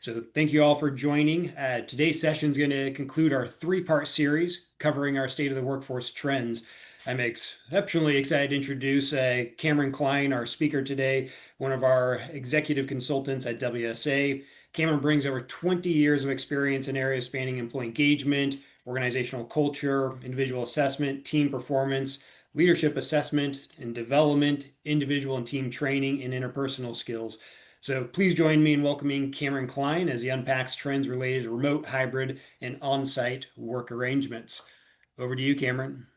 So thank you all for joining. Today's session is going to conclude our three-part series covering our state of the workforce trends. I'm exceptionally excited to introduce Cameron Klein, our speaker today, one of our executive consultants at WSA. Cameron brings over 20 years of experience in areas spanning employee engagement, organizational culture, individual assessment, team performance, leadership assessment and development, individual and team training, and interpersonal skills. So please join me in welcoming Cameron Klein as he unpacks trends related to remote, hybrid, and on-site work arrangements. Over to you, Cameron.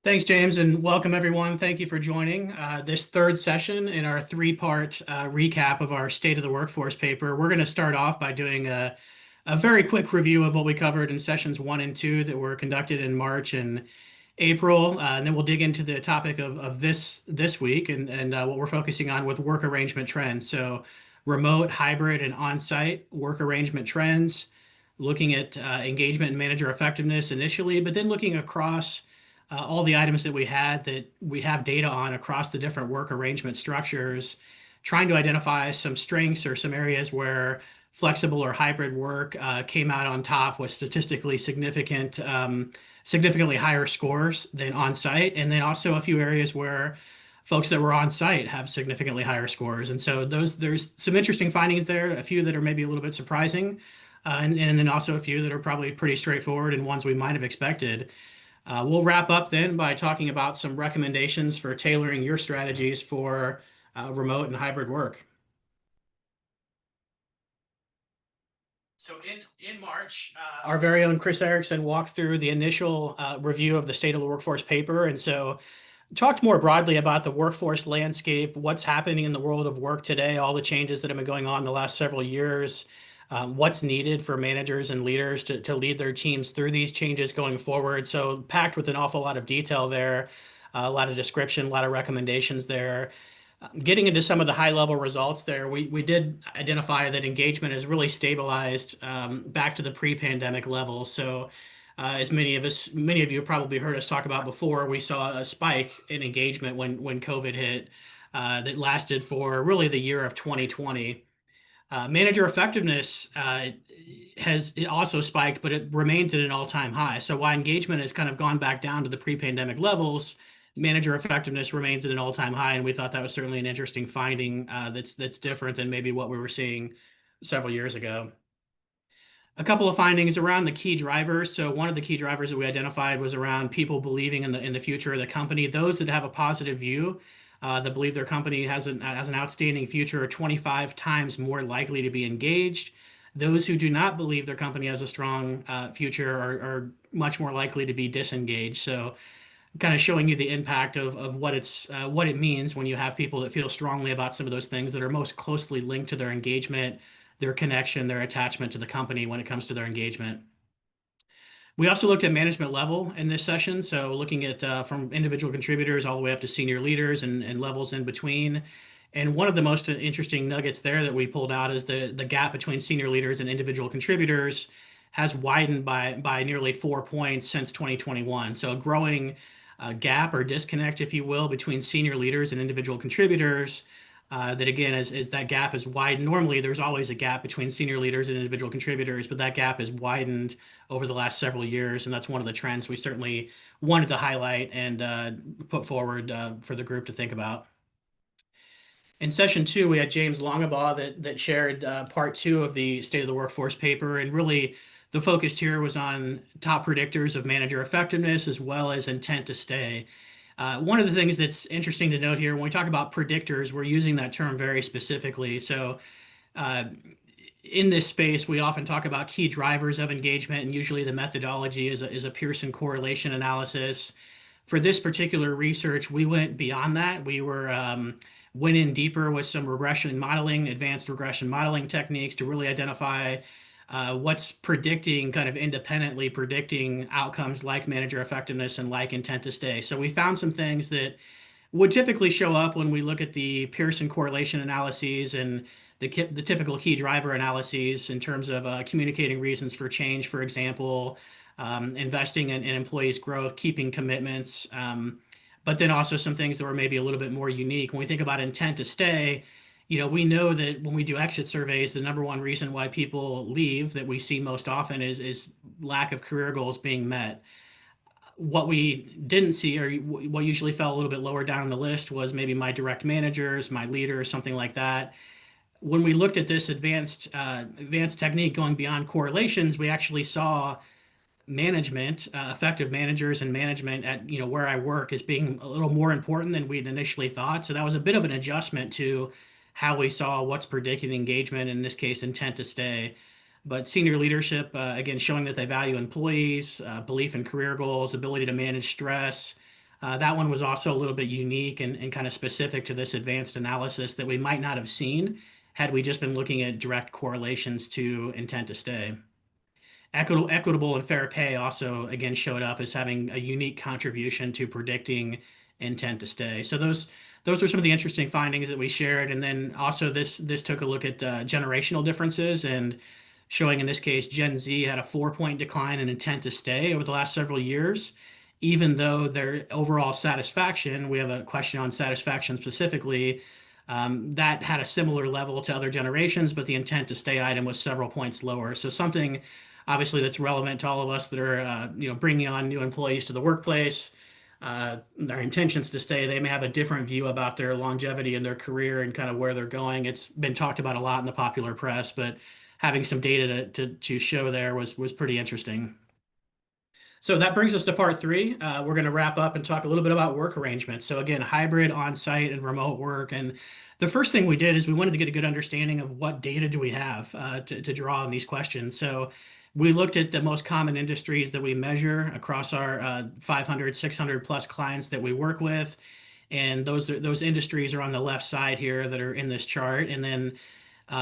Thanks, James, and welcome everyone. Thank you for joining this third session in our three-part recap of our State of the Workforce paper. We're going to start off by doing a very quick review of what we covered in sessions 1 and 2 that were conducted in March and April, and then we'll dig into the topic of this week and what we're focusing on with work arrangement trends. So remote, hybrid, and on-site work arrangement trends, looking at engagement and manager effectiveness initially, but then looking across all the items that we have data on across the different work arrangement structures, trying to identify some strengths or some areas where flexible or hybrid work came out on top with statistically significantly higher scores than on-site, and then also a few areas where folks that were on-site have significantly higher scores. And so there's some interesting findings there, a few that are maybe a little bit surprising, and then also a few that are probably pretty straightforward and ones we might have expected. We'll wrap up then by talking about some recommendations for tailoring your strategies for remote and hybrid work. So in March, our very own Chris Erickson walked through the initial review of the State of the Workforce paper, and so talked more broadly about the workforce landscape, what's happening in the world of work today, all the changes that have been going on in the last several years, what's needed for managers and leaders to lead their teams through these changes going forward. So packed with an awful lot of detail there, a lot of description, a lot of recommendations there. Getting into some of the high level results there, we did identify that engagement has really stabilized back to the pre-pandemic level. So as many of you have probably heard us talk about before, we saw a spike in engagement when COVID hit that lasted for really the year of 2020. Manager effectiveness has also spiked, but it remains at an all-time high. So while engagement has kind of gone back down to the pre-pandemic levels, manager effectiveness remains at an all-time high, and we thought that was certainly an interesting finding that's different than maybe what we were seeing several years ago. A couple of findings around the key drivers. So one of the key drivers that we identified was around people believing in the future of the company. Those that have a positive view, that believe their company has an outstanding future, are 25 times more likely to be engaged. Those who do not believe their company has a strong future are much more likely to be disengaged. So kind of showing you the impact of what it means when you have people that feel strongly about some of those things that are most closely linked to their engagement, their connection, their attachment to the company when it comes to their engagement. We also looked at management level in this session, so looking at from individual contributors all the way up to senior leaders and levels in between. And one of the most interesting nuggets there that we pulled out is the gap between senior leaders and individual contributors has widened by nearly 4 points since 2021. So a growing gap or disconnect, if you will, between senior leaders and individual contributors. That again, as that gap is wide. Normally, there's always a gap between senior leaders and individual contributors, but that gap has widened over the last several years, and that's one of the trends we certainly wanted to highlight and put forward for the group to think about. In session 2, we had James Longabaugh that shared part 2 of the State of the Workforce paper, and really the focus here was on top predictors of manager effectiveness as well as intent to stay. One of the things that's interesting to note here, when we talk about predictors, we're using that term very specifically. So in this space, we often talk about key drivers of engagement, and usually the methodology is a Pearson correlation analysis. For this particular research, we went beyond that. We went in deeper with some regression modeling, advanced regression modeling techniques to really identify what's kind of independently predicting outcomes like manager effectiveness and like intent to stay. So we found some things that would typically show up when we look at the Pearson correlation analyses and the typical key driver analyses in terms of communicating reasons for change, for example, investing in employees' growth, keeping commitments, but then also some things that were maybe a little bit more unique. When we think about intent to stay, we know that when we do exit surveys, the number one reason why people leave that we see most often is lack of career goals being met. What we didn't see, or what usually fell a little bit lower down on the list, was maybe my direct managers, my leaders, something like that. When we looked at this advanced technique going beyond correlations, we actually saw management, effective managers and management at where I work as being a little more important than we'd initially thought. So that was a bit of an adjustment to how we saw what's predicting engagement, in this case, intent to stay. But senior leadership, again, showing that they value employees, belief in career goals, ability to manage stress. That one was also a little bit unique and kind of specific to this advanced analysis that we might not have seen had we just been looking at direct correlations to intent to stay. Equitable and fair pay also again showed up as having a unique contribution to predicting intent to stay. So those were some of the interesting findings that we shared, and then also this took a look at generational differences and showing in this case Gen Z had a 4-point decline in intent to stay over the last several years, even though their overall satisfaction, we have a question on satisfaction specifically, that had a similar level to other generations, but the intent to stay item was several points lower. So something obviously that's relevant to all of us that are bringing on new employees to the workplace. Their intentions to stay, they may have a different view about their longevity in their career and kind of where they're going. It's been talked about a lot in the popular press, but having some data to show there was pretty interesting. So that brings us to part three. We're going to wrap up and talk a little bit about work arrangements. So again, hybrid, on-site, and remote work. And the first thing we did is we wanted to get a good understanding of what data do we have to draw on these questions. So we looked at the most common industries that we measure across our 500, 600 plus clients that we work with. And those industries are on the left side here that are in this chart. And then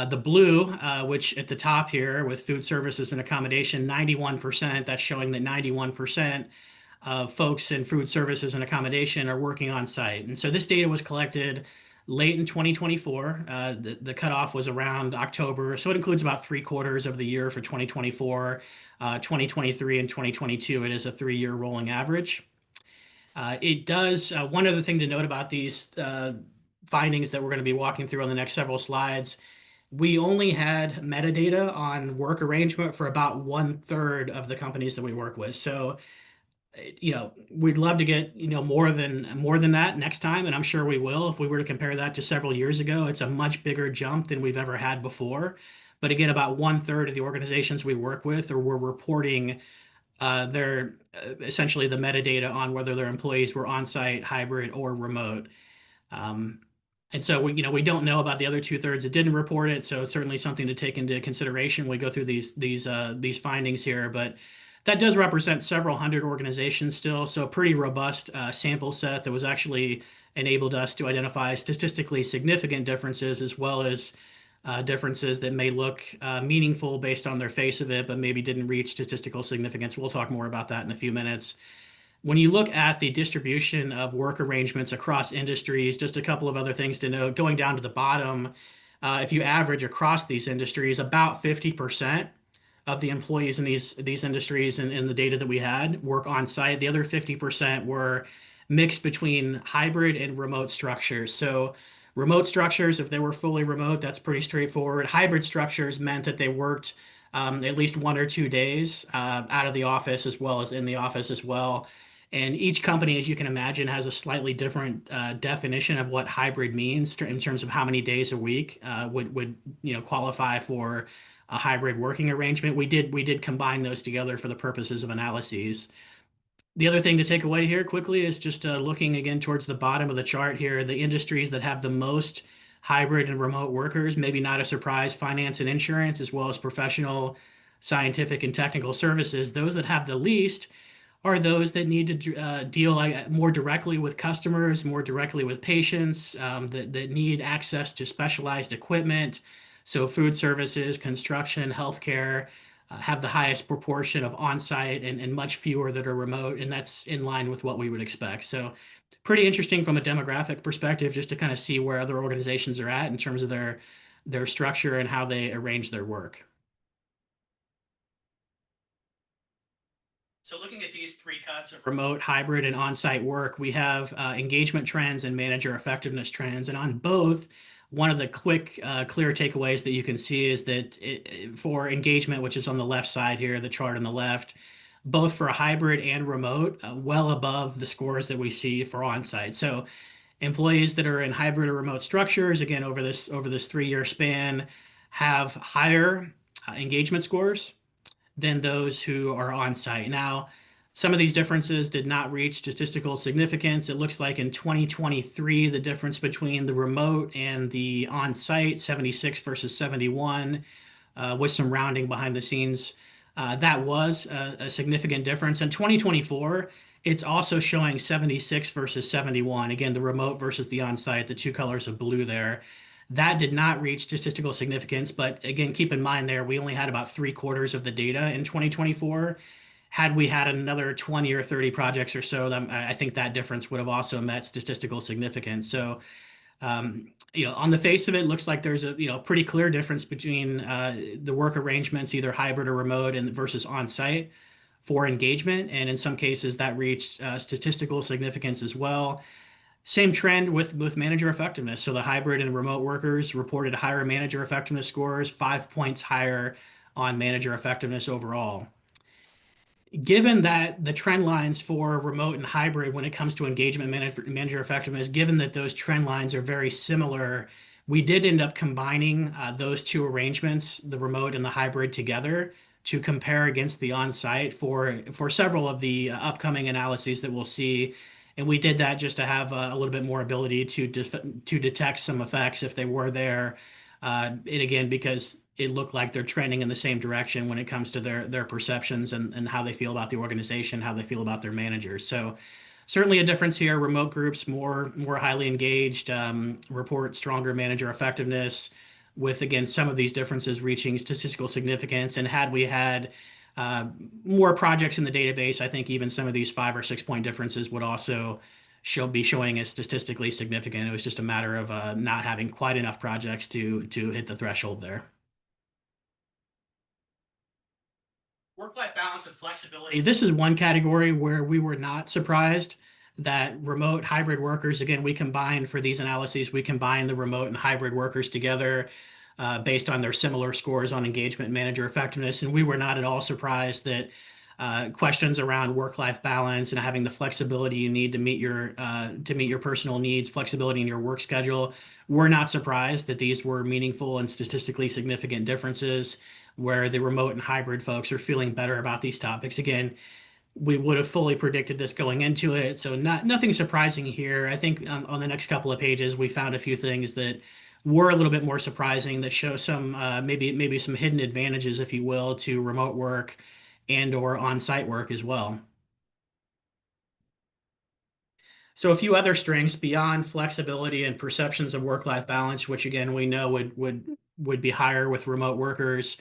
the blue, which at the top here with food services and accommodation, 91%, that's showing that 91% of folks in food services and accommodation are working on site. And so this data was collected late in 2024. The cutoff was around October. So it includes about 3/4 of the year for 2024, 2023, and 2022. It is a 3-year rolling average. It does, one other thing to note about these findings that we're going to be walking through on the next several slides, we only had metadata on work arrangement for about 1/3 of the companies that we work with. So, we'd love to get, more than that next time, and I'm sure we will. If we were to compare that to several years ago, it's a much bigger jump than we've ever had before. But again, about 1/3 of the organizations we work with or were reporting their essentially the metadata on whether their employees were on-site, hybrid, or remote. Um, and so we don't know about the other 2/3 that didn't report it. So it's certainly something to take into consideration when we go through these findings here. But that does represent several hundred organizations still. So a pretty robust sample set that was actually enabled us to identify statistically significant differences as well as differences that may look meaningful based on their face of it, but maybe didn't reach statistical significance. We'll talk more about that in a few minutes. When you look at the distribution of work arrangements across industries, just a couple of other things to note. Going down to the bottom, if you average across these industries, about 50% of the employees in these industries and in the data that we had work on site. The other 50% were mixed between hybrid and remote structures. So remote structures, if they were fully remote, that's pretty straightforward. Hybrid structures meant that they worked at least 1 or 2 days out of the office as well as in the office as well. And each company, as you can imagine, has a slightly different definition of what hybrid means in terms of how many days a week would qualify for a hybrid working arrangement. We did combine those together for the purposes of analyses. The other thing to take away here quickly is just looking again towards the bottom of the chart here, the industries that have the most hybrid and remote workers, maybe not a surprise, finance and insurance, as well as professional, scientific, and technical services. Those that have the least are those that need to deal more directly with customers, more directly with patients, that need access to specialized equipment. So food services, construction, healthcare have the highest proportion of on-site and much fewer that are remote, and that's in line with what we would expect. So pretty interesting from a demographic perspective, just to kind of see where other organizations are at in terms of their structure and how they arrange their work. So looking at these 3 cuts of remote, hybrid, and on-site work, we have engagement trends and manager effectiveness trends. And on both, one of the quick, clear takeaways that you can see is that for engagement, which is on the left side here, the chart on the left, both for hybrid and remote, well above the scores that we see for on-site. So employees that are in hybrid or remote structures, again, over this 3-year span, have higher engagement scores than those who are on site. Now, some of these differences did not reach statistical significance. It looks like in 2023, the difference between the remote and the on site, 76 versus 71, with some rounding behind the scenes, that was a significant difference. In 2024, it's also showing 76 versus 71. Again, the remote versus the on site, the two colors of blue there. That did not reach statistical significance, but again, keep in mind there, we only had about 3/4 of the data in 2024. Had we had another 20 or 30 projects or so, I think that difference would have also met statistical significance. So, on the face of it, looks like there's a pretty clear difference between the work arrangements, either hybrid or remote, and versus on-site for engagement, and in some cases that reached statistical significance as well. Same trend with manager effectiveness. So the hybrid and remote workers reported higher manager effectiveness scores, 5 points higher on manager effectiveness overall. Given that the trend lines for remote and hybrid when it comes to engagement manager effectiveness, given that those trend lines are very similar, we did end up combining those two arrangements, the remote and the hybrid, together to compare against the on-site for several of the upcoming analyses that we'll see. And we did that just to have a little bit more ability to detect some effects if they were there. And again, because it looked like they're trending in the same direction when it comes to their perceptions and how they feel about the organization, how they feel about their managers. So certainly a difference here. Remote groups more highly engaged, report stronger manager effectiveness, with again some of these differences reaching statistical significance. And had we had more projects in the database, I think even some of these 5 or 6 point differences would also be showing as statistically significant. It was just a matter of not having quite enough projects to hit the threshold there. Work-life balance and flexibility. This is one category where we were not surprised that remote hybrid workers, again, we combined for these analyses, we combined the remote and hybrid workers together based on their similar scores on engagement manager effectiveness. And we were not at all surprised that questions around work-life balance and having the flexibility you need to meet your personal needs, flexibility in your work schedule. We're not surprised that these were meaningful and statistically significant differences where the remote and hybrid folks are feeling better about these topics. Again, we would have fully predicted this going into it, so nothing surprising here. I think on the next couple of pages, we found a few things that were a little bit more surprising that show some maybe some hidden advantages, if you will, to remote work and or on-site work as well. So a few other strengths beyond flexibility and perceptions of work-life balance, which again we know would be higher with remote workers.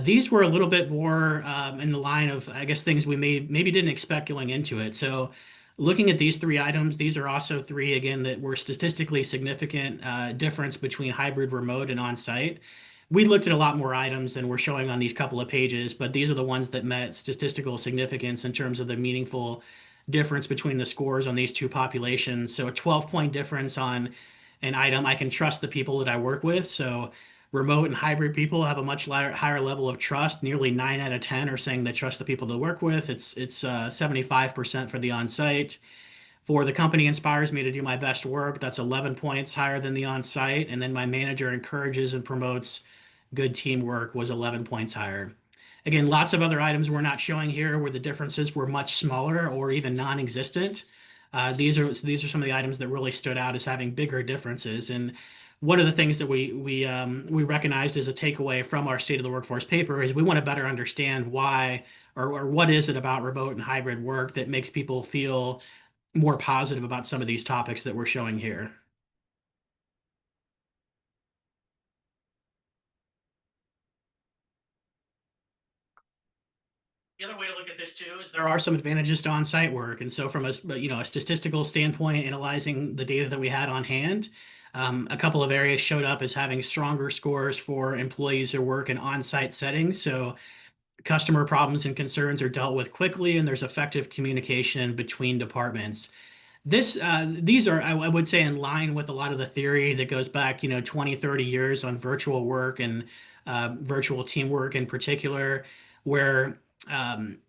These were a little bit more in the line of, I guess, things we maybe didn't expect going into it. So looking at these 3 items, these are also 3, again, that were statistically significant difference between hybrid, remote, and on-site. We looked at a lot more items than we're showing on these couple of pages, but these are the ones that met statistical significance in terms of the meaningful difference between the scores on these two populations. So a 12-point difference on an item, I can trust the people that I work with. So remote and hybrid people have a much higher level of trust. Nearly 9 out of 10 are saying they trust the people to work with. It's 75% for the on-site. For the company inspires me to do my best work, that's 11 points higher than the on-site. And then my manager encourages and promotes good teamwork was 11 points higher. Again, lots of other items we're not showing here where the differences were much smaller or even non-existent. These are some of the items that really stood out as having bigger differences. And one of the things that we recognized as a takeaway from our State of the Workforce paper is we want to better understand why or what is it about remote and hybrid work that makes people feel more positive about some of these topics that we're showing here. The other way to look at this too is there are some advantages to on-site work. And so from a statistical standpoint, analyzing the data that we had on hand, a couple of areas showed up as having stronger scores for employees who work in on-site settings. So customer problems and concerns are dealt with quickly, and there's effective communication between departments. These are, I would say, in line with a lot of the theory that goes back, 20, 30 years on virtual work and virtual teamwork in particular, where um,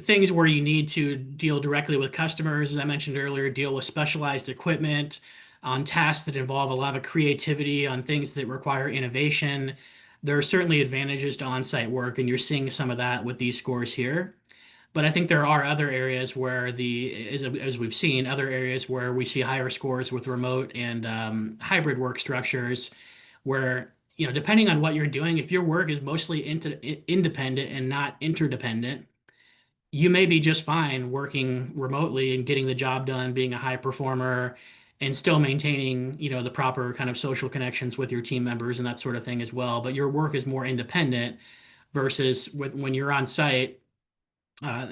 things where you need to deal directly with customers, as I mentioned earlier, deal with specialized equipment on tasks that involve a lot of creativity, on things that require innovation. There are certainly advantages to on-site work, and you're seeing some of that with these scores here. But I think there are other areas where as we've seen, other areas where we see higher scores with remote and hybrid work structures, where, depending on what you're doing, if your work is mostly independent and not interdependent, you may be just fine working remotely and getting the job done, being a high performer, and still maintaining, the proper kind of social connections with your team members and that sort of thing as well. But your work is more independent versus when you're on site. Uh,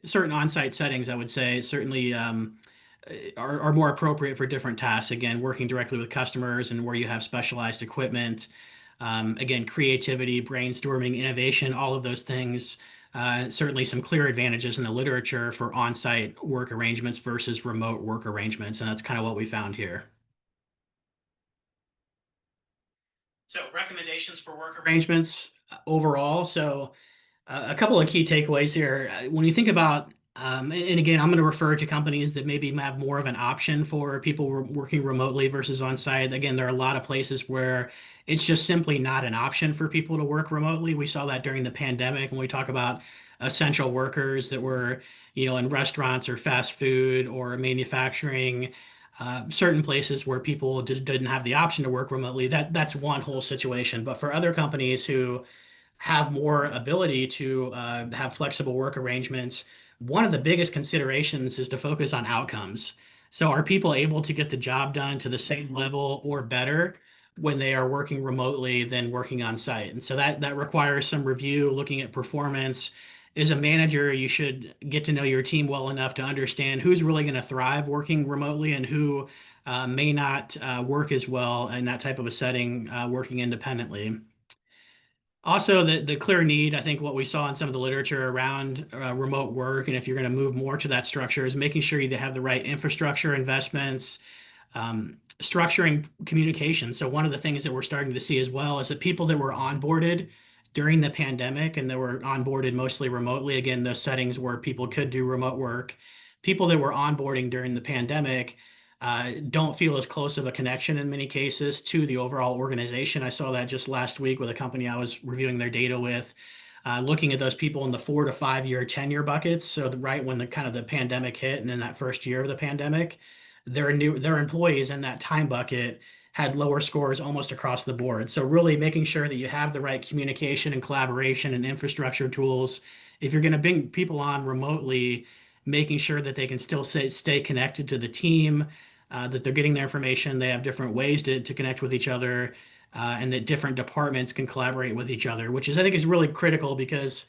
Certain on-site settings, I would say, certainly are more appropriate for different tasks. Again, working directly with customers and where you have specialized equipment. Again, creativity, brainstorming, innovation, all of those things. Certainly some clear advantages in the literature for on-site work arrangements versus remote work arrangements, and that's kind of what we found here. So recommendations for work arrangements overall. So a couple of key takeaways here. When you think about, and again, I'm going to refer to companies that maybe have more of an option for people working remotely versus on site. Again, there are a lot of places where it's just simply not an option for people to work remotely. We saw that during the pandemic when we talk about essential workers that were, in restaurants or fast food or manufacturing. Certain places where people just didn't have the option to work remotely, that's one whole situation. But for other companies who have more ability to have flexible work arrangements, one of the biggest considerations is to focus on outcomes. So, are people able to get the job done to the same level or better when they are working remotely than working on site? And so that requires some review, looking at performance. As a manager, you should get to know your team well enough to understand who's really going to thrive working remotely and who may not work as well in that type of a setting, working independently. Also, the clear need, I think what we saw in some of the literature around remote work, and if you're going to move more to that structure, is making sure you have the right infrastructure investments, structuring communication. So one of the things that we're starting to see as well is that people that were onboarded during the pandemic and that were onboarded mostly remotely, again, those settings where people could do remote work, people that were onboarding during the pandemic don't feel as close of a connection in many cases to the overall organization. I saw that just last week with a company I was reviewing their data with, looking at those people in the 4 to 5 year tenure buckets. So right when the kind of the pandemic hit, and in that first year of the pandemic, their employees in that time bucket had lower scores almost across the board. So really making sure that you have the right communication and collaboration and infrastructure tools. If you're going to bring people on remotely, making sure that they can still stay connected to the team, that they're getting their information, they have different ways to connect with each other, and that different departments can collaborate with each other, which is, I think, is really critical because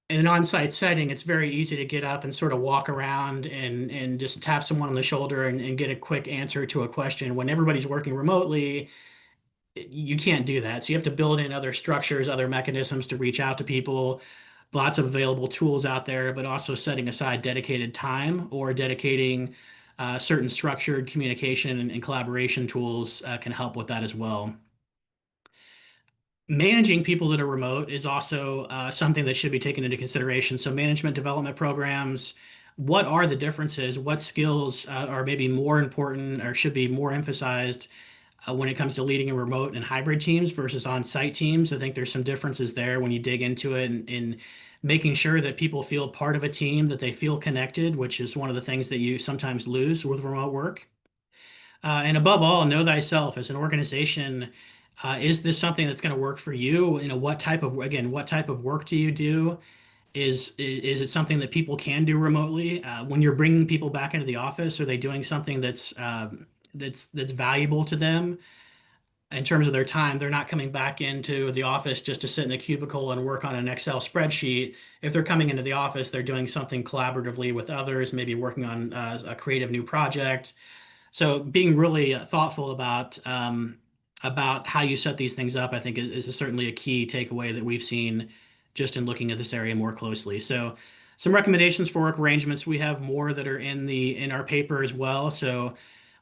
in an on-site setting, it's very easy to get up and sort of walk around and just tap someone on the shoulder and get a quick answer to a question. When everybody's working remotely, you can't do that. So you have to build in other structures, other mechanisms to reach out to people. Lots of available tools out there, but also setting aside dedicated time or dedicating certain structured communication and collaboration tools can help with that as well. Managing people that are remote is also something that should be taken into consideration. So, management development programs, what are the differences? What skills are maybe more important or should be more emphasized when it comes to leading in remote and hybrid teams versus on-site teams? I think there's some differences there when you dig into it and making sure that people feel part of a team, that they feel connected, which is one of the things that you sometimes lose with remote work. And above all, know thyself as an organization. Is this something that's going to work for you? What type of, again, what type of work do you do? Is it something that people can do remotely? When you're bringing people back into the office, are they doing something that's valuable to them in terms of their time? They're not coming back into the office just to sit in a cubicle and work on an Excel spreadsheet. If they're coming into the office, they're doing something collaboratively with others, maybe working on a creative new project. So being really thoughtful about how you set these things up, I think is certainly a key takeaway that we've seen just in looking at this area more closely. So some recommendations for work arrangements. We have more that are in our paper as well. So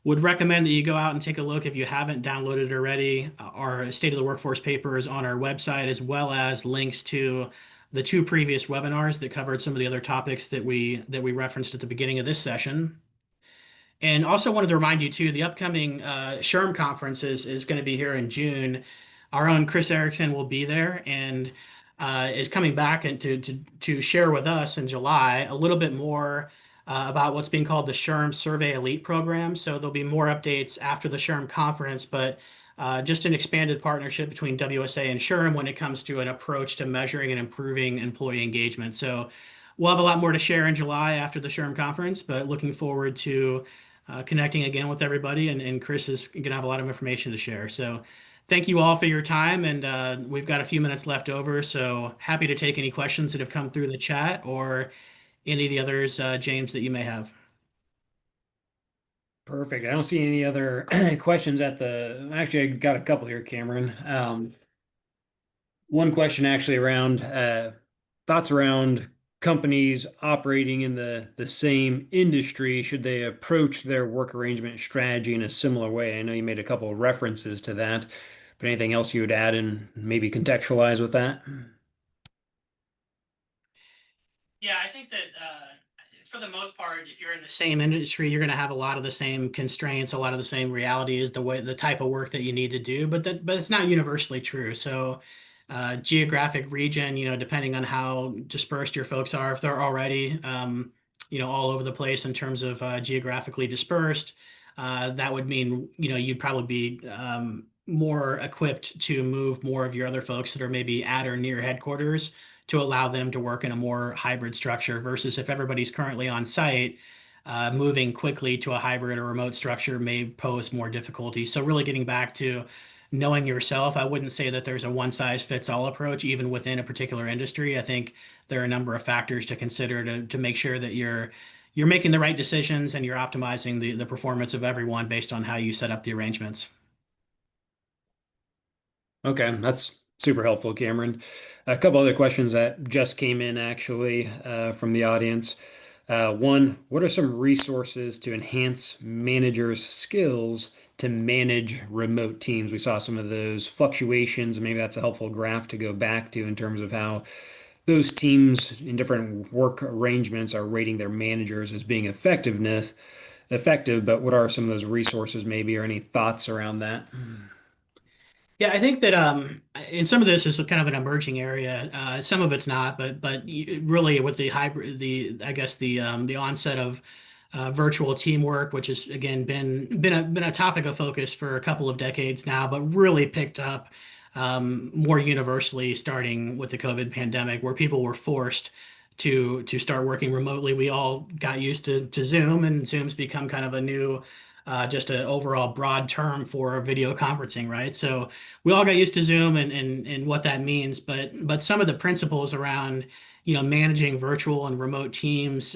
would recommend that you go out and take a look if you haven't downloaded it already. Our State of the Workforce paper is on our website, as well as links to the two previous webinars that covered some of the other topics that we referenced at the beginning of this session. And also wanted to remind you too, the upcoming SHRM conference is going to be here in June. Our own Chris Erickson will be there and is coming back and to share with us in July a little bit more about what's being called the SHRM Survey Elite program. So there'll be more updates after the SHRM conference, but just an expanded partnership between WSA and SHRM when it comes to an approach to measuring and improving employee engagement. So we'll have a lot more to share in July after the SHRM conference, but looking forward to connecting again with everybody. And Chris is going to have a lot of information to share. So thank you all for your time. And we've got a few minutes left over. So happy to take any questions that have come through the chat or any of the others, James, that you may have. Perfect. I don't see any other questions actually, I got a couple here, Cameron. One question actually around thoughts around companies operating in the same industry. Should they approach their work arrangement strategy in a similar way? I know you made a couple of references to that, but anything else you would add and maybe contextualize with that? Yeah, I think that for the most part, if you're in the same industry, you're going to have a lot of the same constraints, a lot of the same realities, the type of work that you need to do, but it's not universally true. So, geographic region, depending on how dispersed your folks are, if they're already, all over the place in terms of geographically dispersed, that would mean, you'd probably be more equipped to move more of your other folks that are maybe at or near headquarters to allow them to work in a more hybrid structure versus if everybody's currently on site, moving quickly to a hybrid or remote structure may pose more difficulty. So really getting back to knowing yourself, I wouldn't say that there's a one size fits all approach, even within a particular industry. I think there are a number of factors to consider to make sure that you're making the right decisions and you're optimizing the performance of everyone based on how you set up the arrangements. Okay, that's super helpful, Cameron. A couple other questions that just came in actually from the audience. One, what are some resources to enhance managers' skills to manage remote teams? We saw some of those fluctuations, and maybe that's a helpful graph to go back to in terms of how those teams in different work arrangements are rating their managers as being effective, but what are some of those resources maybe, or any thoughts around that? Yeah, I think that and some of this is kind of an emerging area. Some of it's not, but really with the hybrid, I guess the onset of virtual teamwork, which has again been a topic of focus for a couple of decades now, but really picked up more universally starting with the COVID pandemic, where people were forced to start working remotely. We all got used to Zoom, and Zoom's become kind of a new just an overall broad term for video conferencing, right? So we all got used to Zoom and what that means, but some of the principles around managing virtual and remote teams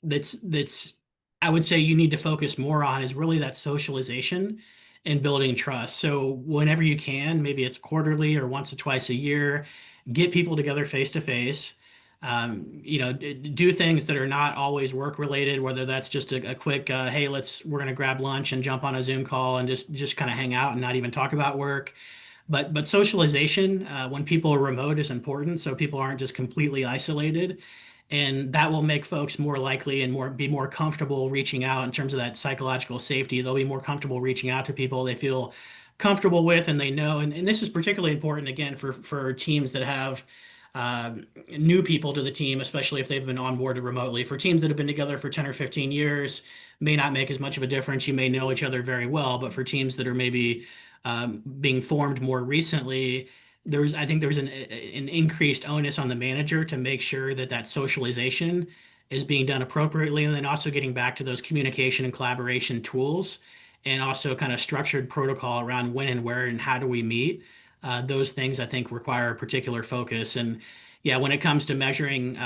that's I would say you need to focus more on is really that socialization and building trust. So whenever you can, maybe it's quarterly or once or twice a year, get people together face to face. Do things that are not always work related, whether that's just a quick, hey, we're gonna grab lunch and jump on a Zoom call and just kind of hang out and not even talk about work. But socialization when people are remote is important, so people aren't just completely isolated, and that will make folks more likely and be more comfortable reaching out in terms of that psychological safety. They'll be more comfortable reaching out to people they feel comfortable with and they know. And this is particularly important again for teams that have uh, new people to the team, especially if they've been onboarded remotely. For teams that have been together for 10 or 15 years, may not make as much of a difference. You may know each other very well, but for teams that are maybe being formed more recently, I think there's an increased onus on the manager to make sure that that socialization is being done appropriately, and then also getting back to those communication and collaboration tools, and also kind of structured protocol around when and where and how do we meet. Those things I think require a particular focus. And yeah, when it comes to measuring,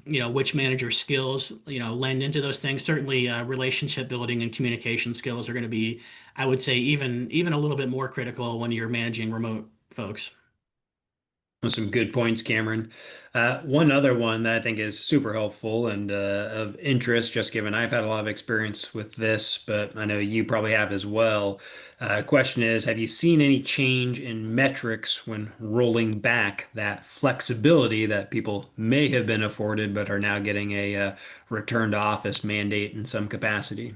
which manager skills, lend into those things, certainly relationship building and communication skills are going to be, I would say, even a little bit more critical when you're managing remote folks. Some good points, Cameron. One other one that I think is super helpful and of interest, just given I've had a lot of experience with this, but I know you probably have as well. Question is, have you seen any change in metrics when rolling back that flexibility that people may have been afforded but are now getting a return to office mandate in some capacity?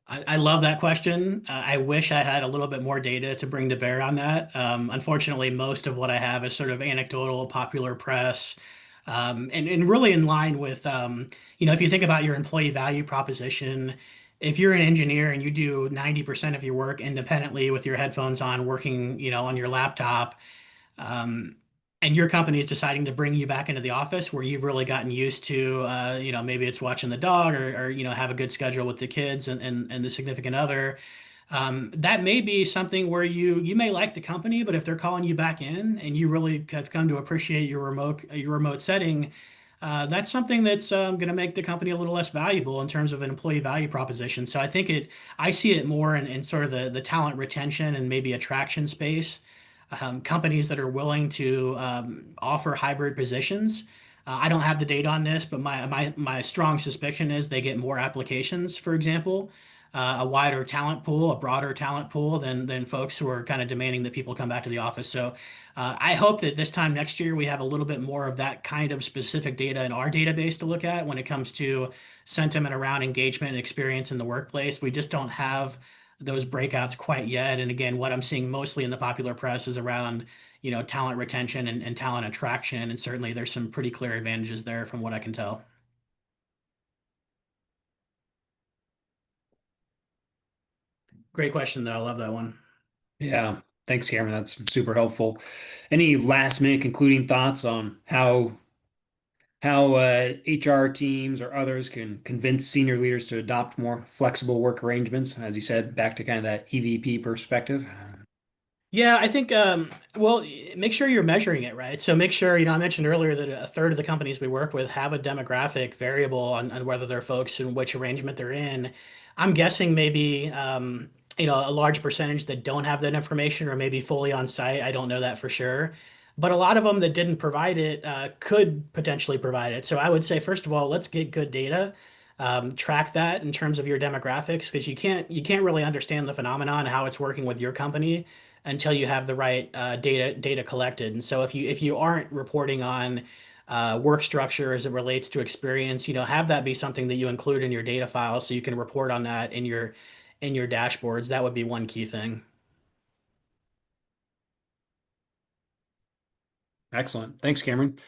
I love that question. I wish I had a little bit more data to bring to bear on that. Unfortunately, most of what I have is sort of anecdotal, popular press, and really in line with, if you think about your employee value proposition, if you're an engineer and you do 90% of your work independently with your headphones on, working, on your laptop, um, and your company is deciding to bring you back into the office where you've really gotten used to, maybe it's watching the dog or have a good schedule with the kids and the significant other. That may be something where you may like the company, but if they're calling you back in and you really have come to appreciate your remote setting, that's something that's going to make the company a little less valuable in terms of an employee value proposition. So I see it more in sort of the talent retention and maybe attraction space. Companies that are willing to offer hybrid positions. I don't have the data on this, but my strong suspicion is they get more applications, for example, a wider talent pool, a broader talent pool than folks who are kind of demanding that people come back to the office. So I hope that this time next year we have a little bit more of that kind of specific data in our database to look at when it comes to sentiment around engagement and experience in the workplace. We just don't have those breakouts quite yet. And again, what I'm seeing mostly in the popular press is around, talent retention and talent attraction. And certainly there's some pretty clear advantages there from what I can tell. Great question, though. I love that one. Yeah, thanks, Cameron. That's super helpful. Any last minute concluding thoughts on how HR teams or others can convince senior leaders to adopt more flexible work arrangements, as you said, back to kind of that EVP perspective. Yeah, I think, well, make sure you're measuring it, right? So make sure, I mentioned earlier that a third of the companies we work with have a demographic variable on whether they're folks and which arrangement they're in. I'm guessing maybe, a large percentage that don't have that information or maybe fully on site. I don't know that for sure. But a lot of them that didn't provide it could potentially provide it. So I would say, first of all, let's get good data. Track that in terms of your demographics because you can't really understand the phenomenon, how it's working with your company until you have the right data collected. And so if you aren't reporting on work structure as it relates to experience, have that be something that you include in your data file so you can report on that in your dashboards. That would be one key thing. Excellent. Thanks, Cameron.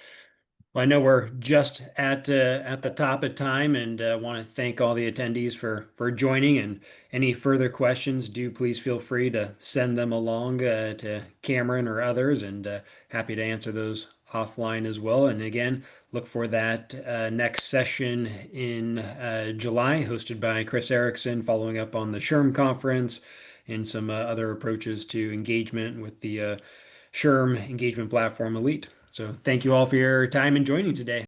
Well, I know we're just at the top of time, and want to thank all the attendees for joining. And any further questions, do please feel free to send them along to Cameron or others, and happy to answer those offline as well. And again, look for that next session in July, hosted by Chris Erickson, following up on the SHRM conference and some other approaches to engagement with the SHRM engagement platform Elite. So thank you all for your time and joining today.